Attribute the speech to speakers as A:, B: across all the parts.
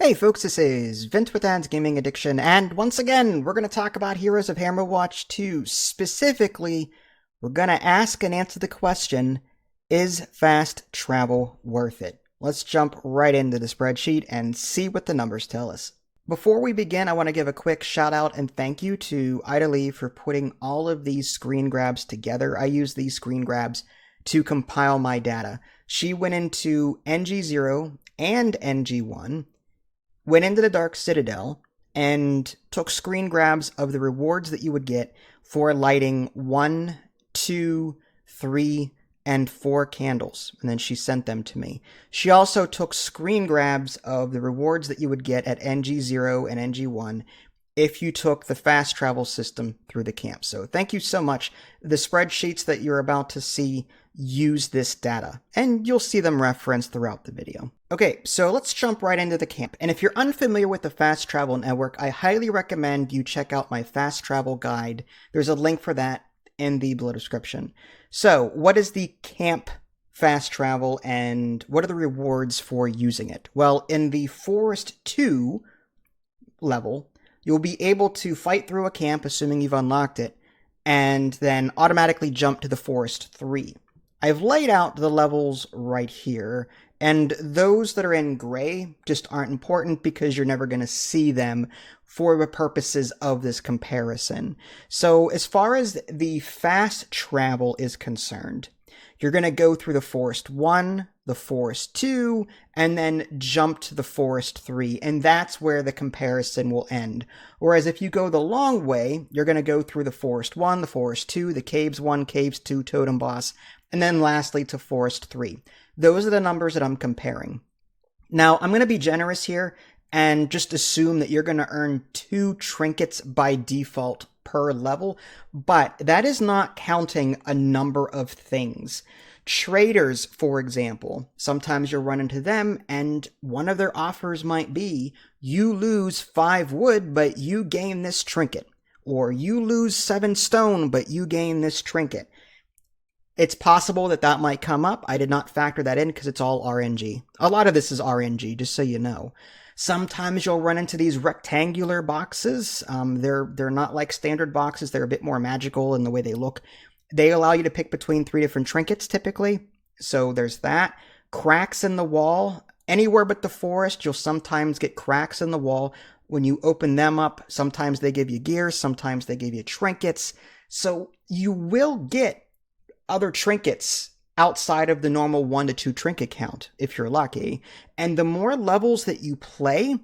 A: Hey folks, this is Vint with Ad's Gaming Addiction, and once again, we're going to talk about Heroes of Hammerwatch 2. Specifically, we're going to ask and answer the question, is fast travel worth it? Let's jump right into the spreadsheet and see what the numbers tell us. Before we begin, I want to give a quick shout out and thank you to Ida Lee for putting all of these screen grabs together. I use these screen grabs to compile my data. She went into NG0 and NG1, went into the Dark Citadel, and took screen grabs of the rewards that you would get for lighting 1, 2, 3, and 4 candles, and then she sent them to me. She also took screen grabs of the rewards that you would get at NG0 and NG1 if you took the fast travel system through the camp. So thank you so much. The spreadsheets that you're about to see use this data, and you'll see them referenced throughout the video. Okay, so let's jump right into the camp. And if you're unfamiliar with the fast travel network, I highly recommend you check out my fast travel guide. There's a link for that in the below description. So what is the camp fast travel and what are the rewards for using it? Well, in the Forest 2 level, you'll be able to fight through a camp, assuming you've unlocked it, and then automatically jump to the Forest 3. I've laid out the levels right here, and those that are in gray just aren't important because you're never going to see them for the purposes of this comparison. So as far as the fast travel is concerned, you're going to go through the Forest 1, the Forest 2, and then jump to the Forest 3, and that's where the comparison will end. Whereas if you go the long way, you're going to go through the Forest 1, the Forest 2, the Caves 1, Caves 2, Totem Boss, and then lastly to Forest 3. Those are the numbers that I'm comparing. Now, I'm going to be generous here and just assume that you're going to earn 2 trinkets by default per level, but that is not counting a number of things. Traders, for example, sometimes you'll run into them and one of their offers might be, you lose 5 wood, but you gain this trinket. Or you lose 7 stone, but you gain this trinket. It's possible that that might come up. I did not factor that in because it's all RNG. A lot of this is RNG, just so you know. Sometimes you'll run into these rectangular boxes. They're not like standard boxes. They're a bit more magical in the way they look. They allow you to pick between 3 different trinkets typically. So there's that. Cracks in the wall. Anywhere but the forest, you'll sometimes get cracks in the wall. When you open them up, sometimes they give you gear, sometimes they give you trinkets. So you will get other trinkets outside of the normal 1 to 2 trinket count, if you're lucky. And the more levels that you play,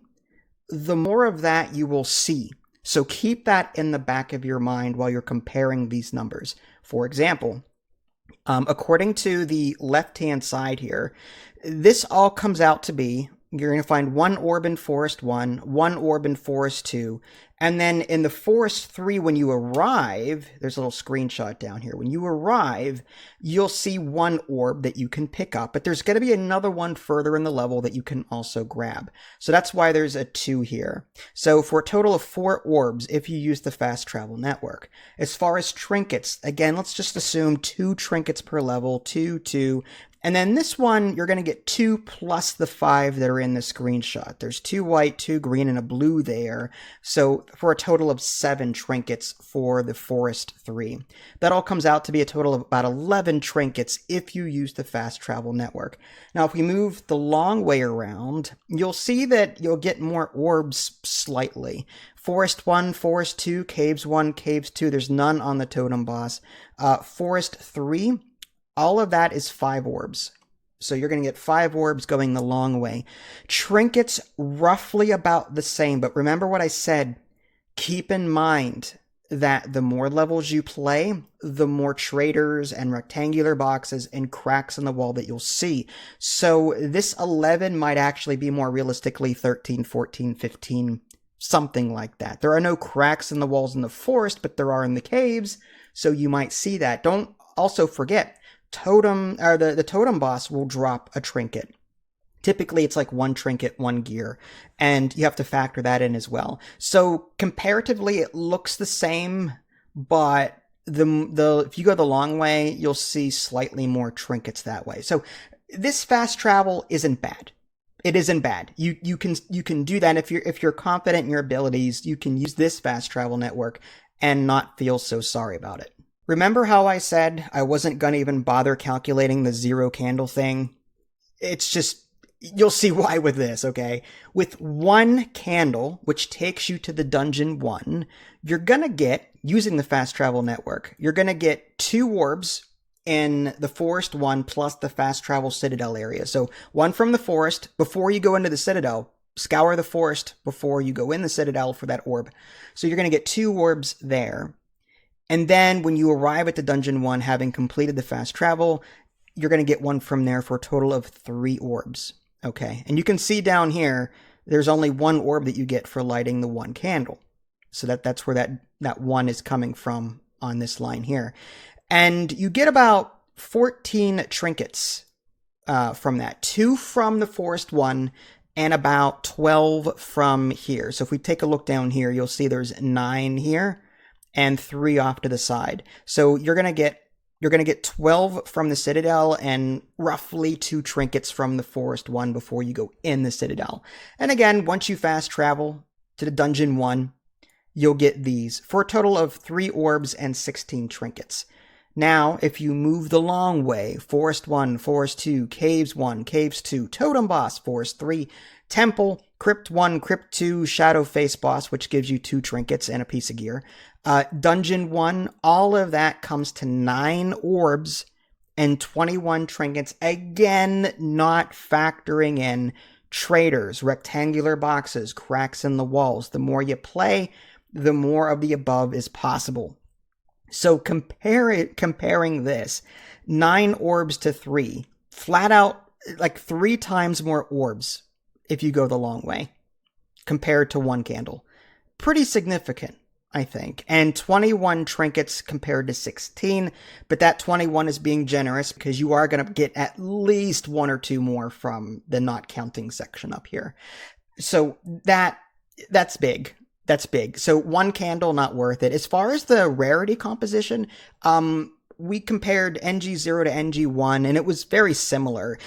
A: the more of that you will see. So keep that in the back of your mind while you're comparing these numbers. For example, according to the left-hand side here, this all comes out to be, you're going to find 1 orb in Forest 1, 1 orb in Forest 2, and then in the Forest 3, when you arrive, there's a little screenshot down here. When you arrive, you'll see 1 orb that you can pick up, but there's going to be another one further in the level that you can also grab. So that's why there's a 2 here. So for a total of 4 orbs if you use the fast travel network. As far as trinkets, again, let's just assume 2 trinkets per level, 2, 2. And then this one, you're going to get 2 plus the 5 that are in the screenshot. There's 2 white, 2 green, and a blue there. So for a total of 7 trinkets for the Forest 3. That all comes out to be a total of about 11 trinkets if you use the fast travel network. Now, if we move the long way around, you'll see that you'll get more orbs slightly. Forest 1, Forest 2, Caves 1, Caves 2. There's none on the Totem Boss. Forest 3. All of that is 5 orbs. So you're going to get 5 orbs going the long way. Trinkets, roughly about the same. But remember what I said. Keep in mind that the more levels you play, the more traders and rectangular boxes and cracks in the wall that you'll see. So this 11 might actually be more realistically 13, 14, 15, something like that. There are no cracks in the walls in the forest, but there are in the caves. So you might see that. Don't also forget, the Totem Boss will drop a trinket. Typically, it's like 1 trinket, 1 gear, and you have to factor that in as well. So comparatively, it looks the same, but if you go the long way, you'll see slightly more trinkets that way. So this fast travel isn't bad. It isn't bad. You can do that if you're confident in your abilities. You can use this fast travel network and not feel so sorry about it. Remember how I said I wasn't gonna even bother calculating the 0 candle thing? It's just, you'll see why with this, okay? With 1 candle, which takes you to the dungeon 1, you're gonna get, using the fast travel network, you're gonna get 2 orbs in the forest 1 plus the fast travel citadel area. So 1 from the forest before you go into the citadel. Scour the forest before you go in the citadel for that orb. So you're going to get 2 orbs there. And then when you arrive at the dungeon 1, having completed the fast travel, you're going to get 1 from there for a total of 3 orbs. Okay. And you can see down here, there's only 1 orb that you get for lighting the 1 candle. So that's where that 1 is coming from on this line here. And you get about 14 trinkets from that. 2 from the forest 1 and about 12 from here. So if we take a look down here, you'll see there's 9 here and 3 off to the side. So you're going to get 12 from the citadel and roughly 2 trinkets from the forest 1 before you go in the citadel. And again, once you fast travel to the dungeon 1, you'll get these for a total of 3 orbs and 16 trinkets. Now, if you move the long way, Forest 1, Forest 2, Caves 1, Caves 2, Totem Boss, Forest 3, Temple, Crypt 1, Crypt 2, Shadow Face Boss, which gives you 2 trinkets and a piece of gear, Dungeon 1, all of that comes to 9 orbs and 21 trinkets, again, not factoring in traders, rectangular boxes, cracks in the walls. The more you play, the more of the above is possible. So comparing this, 9 orbs to 3, flat out, like 3 times more orbs if you go the long way, compared to 1 candle. Pretty significant, I think. And 21 trinkets compared to 16, but that 21 is being generous because you are going to get at least 1 or 2 more from the not counting section up here. So that's big. That's big. So 1 candle, not worth it. As far as the rarity composition, we compared NG0 to NG1, and it was very similar.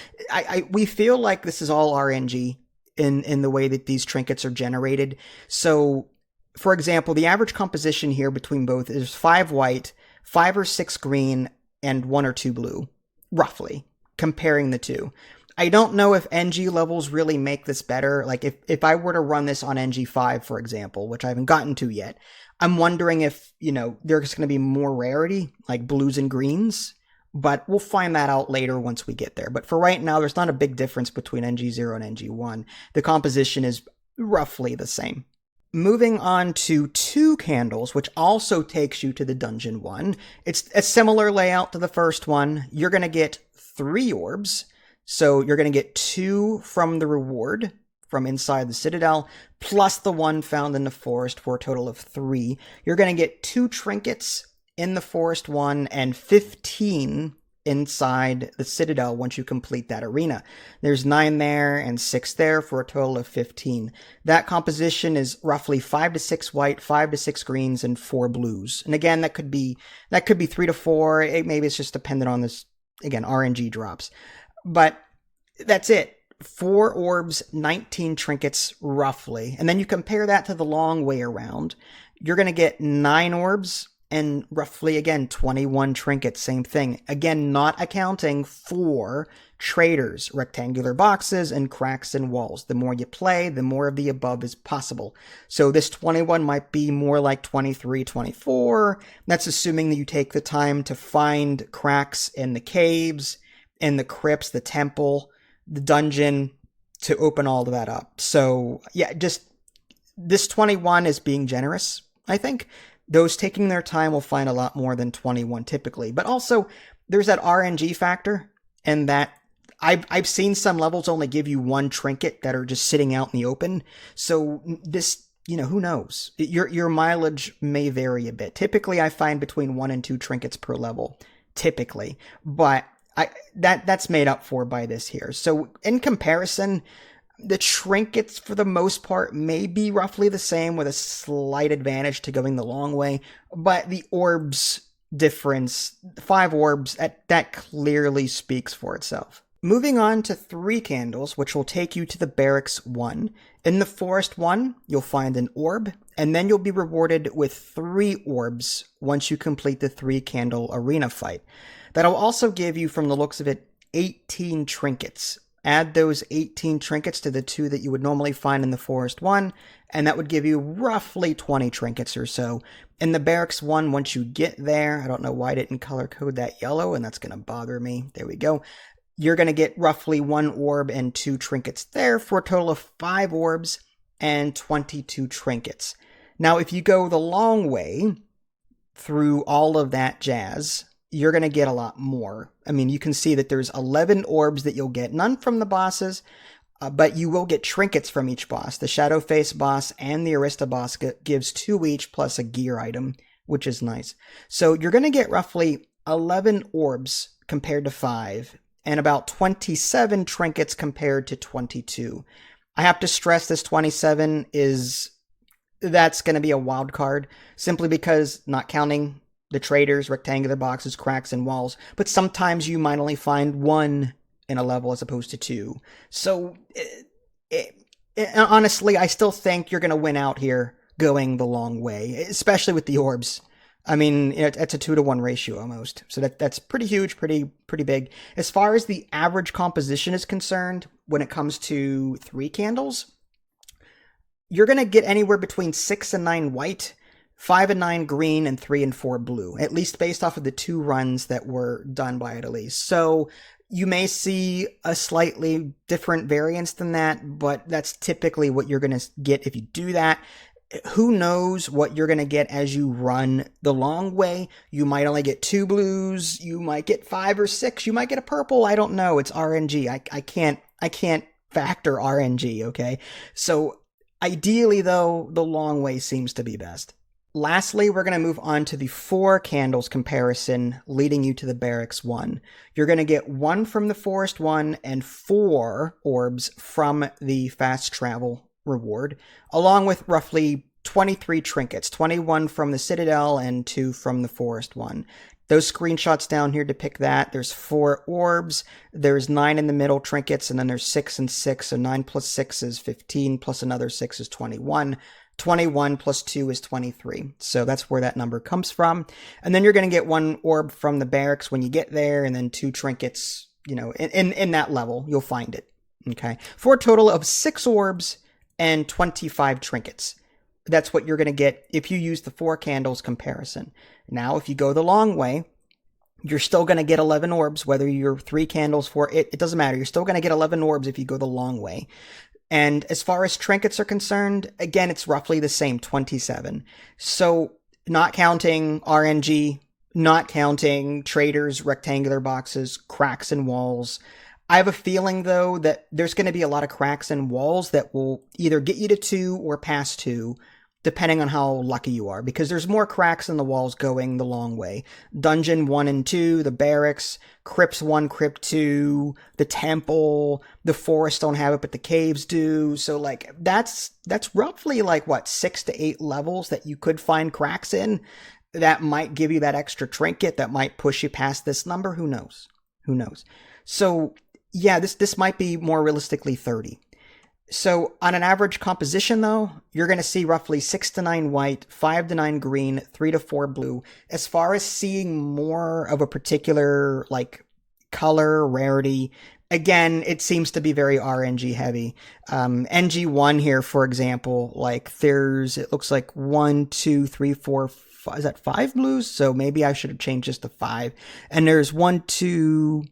A: We feel like this is all RNG in the way that these trinkets are generated. So, for example, the average composition here between both is 5 white, 5 or 6 green, and 1 or 2 blue, roughly, comparing the two. I don't know if NG levels really make this better. Like, if I were to run this on NG5, for example, which I haven't gotten to yet, I'm wondering if, there's going to be more rarity, like blues and greens, but we'll find that out later once we get there. But for right now, there's not a big difference between NG0 and NG1. The composition is roughly the same. Moving on to 2 candles, which also takes you to the dungeon 1. It's a similar layout to the first one. You're going to get 3 orbs. So you're going to get 2 from the reward from inside the citadel, plus the 1 found in the forest for a total of 3. You're going to get 2 trinkets in the forest 1 and 15 inside the citadel once you complete that arena. There's 9 there and 6 there for a total of 15. That composition is roughly 5 to 6 white, 5 to 6 greens, and 4 blues. And again, that could be 3 to 4. Maybe it's just dependent on this, again, RNG drops. But that's it. 4 orbs, 19 trinkets, roughly. And then you compare that to the long way around. You're going to get 9 orbs and roughly, again, 21 trinkets. Same thing. Again, not accounting for traders, rectangular boxes, and cracks in walls. The more you play, the more of the above is possible. So this 21 might be more like 23, 24. That's assuming that you take the time to find cracks in the caves, in the crypts, the temple, the dungeon, to open all of that up. So yeah, just this 21 is being generous, I think. Those taking their time will find a lot more than 21 typically. But also, there's that RNG factor, and that I've seen some levels only give you 1 trinket that are just sitting out in the open. So this, who knows? Your mileage may vary a bit. Typically, I find between 1 and 2 trinkets per level, typically. But that's made up for by this here. So in comparison, the trinkets for the most part may be roughly the same with a slight advantage to going the long way, but the orbs difference, 5 orbs, that clearly speaks for itself. Moving on to 3 candles, which will take you to the Barracks 1. In the Forest 1, you'll find an orb, and then you'll be rewarded with 3 orbs once you complete the 3 candle arena fight. That'll also give you, from the looks of it, 18 trinkets. Add those 18 trinkets to the 2 that you would normally find in the Forest 1, and that would give you roughly 20 trinkets or so. In the Barracks 1, once you get there, I don't know why I didn't color code that yellow, and that's going to bother me. There we go. You're going to get roughly 1 orb and 2 trinkets there for a total of 5 orbs and 22 trinkets. Now, if you go the long way through all of that jazz, you're going to get a lot more. I mean, you can see that there's 11 orbs that you'll get, none from the bosses, but you will get trinkets from each boss. The Shadowface boss and the Arista boss gives 2 each plus a gear item, which is nice. So you're going to get roughly 11 orbs compared to 5, and about 27 trinkets compared to 22. I have to stress this 27 that's going to be a wild card, simply because, not counting the traders, rectangular boxes, cracks, and walls, but sometimes you might only find 1 in a level as opposed to 2. So, honestly, I still think you're going to win out here going the long way, especially with the orbs. I mean, it's a 2-to-1 ratio almost. So that's pretty huge, pretty big. As far as the average composition is concerned, when it comes to 3 candles, you're going to get anywhere between 6 and 9 white, 5 and 9 green, and 3 and 4 blue, at least based off of the 2 runs that were done by it at least. So you may see a slightly different variance than that, but that's typically what you're going to get if you do that. Who knows what you're going to get as you run the long way. You might only get 2 blues, you might get 5 or 6, you might get a purple, I don't know. It's RNG. I can't factor RNG, okay? So ideally though, the long way seems to be best. Lastly, we're going to move on to the 4 candles comparison leading you to the Barracks 1. You're going to get 1 from the Forest 1 and 4 orbs from the Fast Travel reward, along with roughly 23 trinkets, 21 from the Citadel and 2 from the Forest 1. Those screenshots down here depict that. There's 4 orbs, there's 9 in the middle trinkets, and then there's 6 and 6, so 9 plus 6 is 15, plus another 6 is 21. 21 plus 2 is 23. So that's where that number comes from. And then you're going to get 1 orb from the Barracks when you get there, and then 2 trinkets, in that level, you'll find it. Okay. For a total of 6 orbs and 25 trinkets. That's what you're going to get if you use the 4 candles comparison. Now, if you go the long way, you're still going to get 11 orbs, whether you're 3 candles, 4, it doesn't matter. You're still going to get 11 orbs if you go the long way. And as far as trinkets are concerned, again, it's roughly the same, 27. So not counting RNG, not counting traders, rectangular boxes, cracks and walls. I have a feeling, though, that there's going to be a lot of cracks and walls that will either get you to 2 or past 2, depending on how lucky you are, because there's more cracks in the walls going the long way. Dungeon 1 and 2, the Barracks, Crypts 1, Crypt 2, the Temple, the Forest don't have it, but the Caves do. So, that's roughly, 6 to 8 levels that you could find cracks in. That might give you that extra trinket, that might push you past this number. Who knows? So, yeah, this might be more realistically 30. So on an average composition, though, you're going to see roughly 6 to 9 white, 5 to 9 green, 3 to 4 blue. As far as seeing more of a particular, color, rarity, again, it seems to be very RNG heavy. NG1 here, for example, it looks like 1, 2, 3, 4, 5, is that 5 blues? So maybe I should have changed this to 5. And there's 1, 2...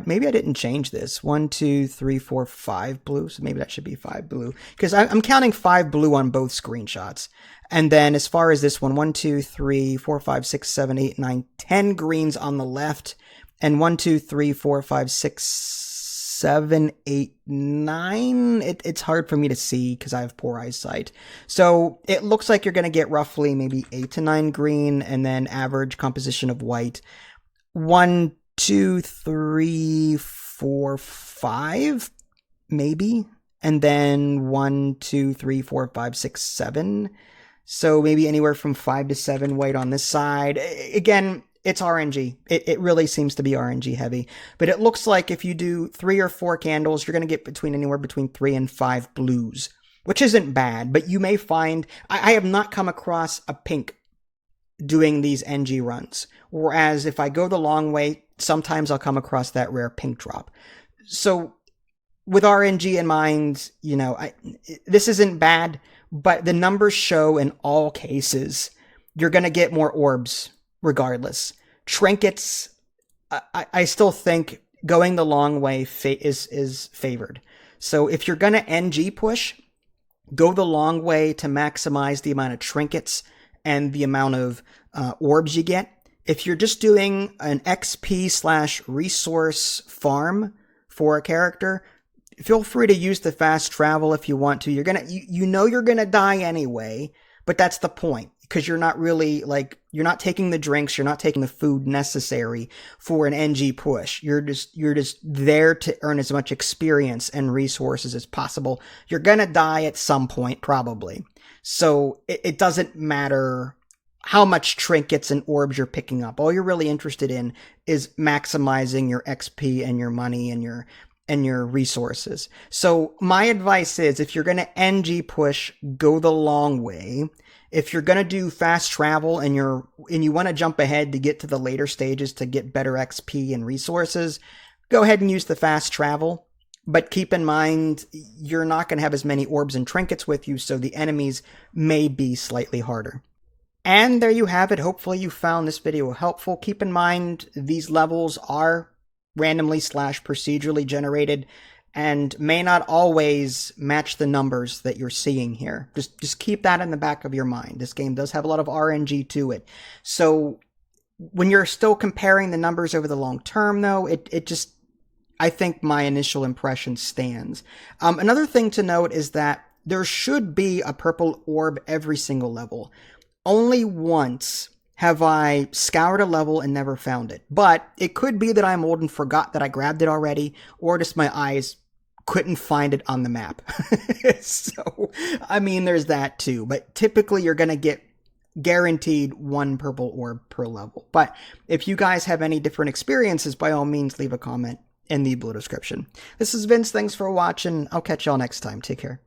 A: maybe I didn't change this. 1, 2, 3, 4, 5 blue. So maybe that should be 5 blue. Because I'm counting 5 blue on both screenshots. And then as far as this one, 1, 2, 3, 4, 5, 6, 7, 8, 9, 10 greens on the left. And 1, 2, 3, 4, 5, 6, 7, 8, 9. It's hard for me to see because I have poor eyesight. So it looks like you're going to get roughly maybe 8 to 9 green and then average composition of white. 1, 2, 3, 4, 5, maybe. And then 1, 2, 3, 4, 5, 6, 7. So maybe anywhere from 5 to 7 white on this side. Again, it's RNG. It really seems to be RNG heavy. But it looks like if you do 3 or 4 candles, you're going to get anywhere between 3 and 5 blues, which isn't bad. But you may find, I have not come across a pink doing these NG runs. Whereas if I go the long way, sometimes I'll come across that rare pink drop. So with RNG in mind, you know, this isn't bad, but the numbers show in all cases, you're going to get more orbs regardless. Trinkets, I still think going the long way is favored. So if you're going to NG push, go the long way to maximize the amount of trinkets and the amount of orbs you get. If you're just doing an XP/resource farm for a character, feel free to use the fast travel if you want to. You're gonna die anyway, but that's the point, because you're not really, like, you're not taking the drinks, you're not taking the food necessary for an NG push. You're just there to earn as much experience and resources as possible. You're gonna die at some point, probably. So it doesn't matter how much trinkets and orbs you're picking up. All you're really interested in is maximizing your XP and your money and your resources. So my advice is, if you're going to NG push, go the long way. If you're going to do fast travel and you want to jump ahead to get to the later stages to get better XP and resources, go ahead and use the fast travel. But keep in mind, you're not going to have as many orbs and trinkets with you, so the enemies may be slightly harder. And there you have it. Hopefully you found this video helpful. Keep in mind, these levels are randomly/procedurally generated and may not always match the numbers that you're seeing here. Just keep that in the back of your mind. This game does have a lot of RNG to it. So when you're still comparing the numbers over the long term, though, I think my initial impression stands. Another thing to note is that there should be a purple orb every single level. Only once have I scoured a level and never found it. But it could be that I'm old and forgot that I grabbed it already, or just my eyes couldn't find it on the map. So, I mean, there's that too. But typically you're going to get guaranteed 1 purple orb per level. But if you guys have any different experiences, by all means, leave a comment in the below description. This is Vince. Thanks for watching. I'll catch y'all next time. Take care.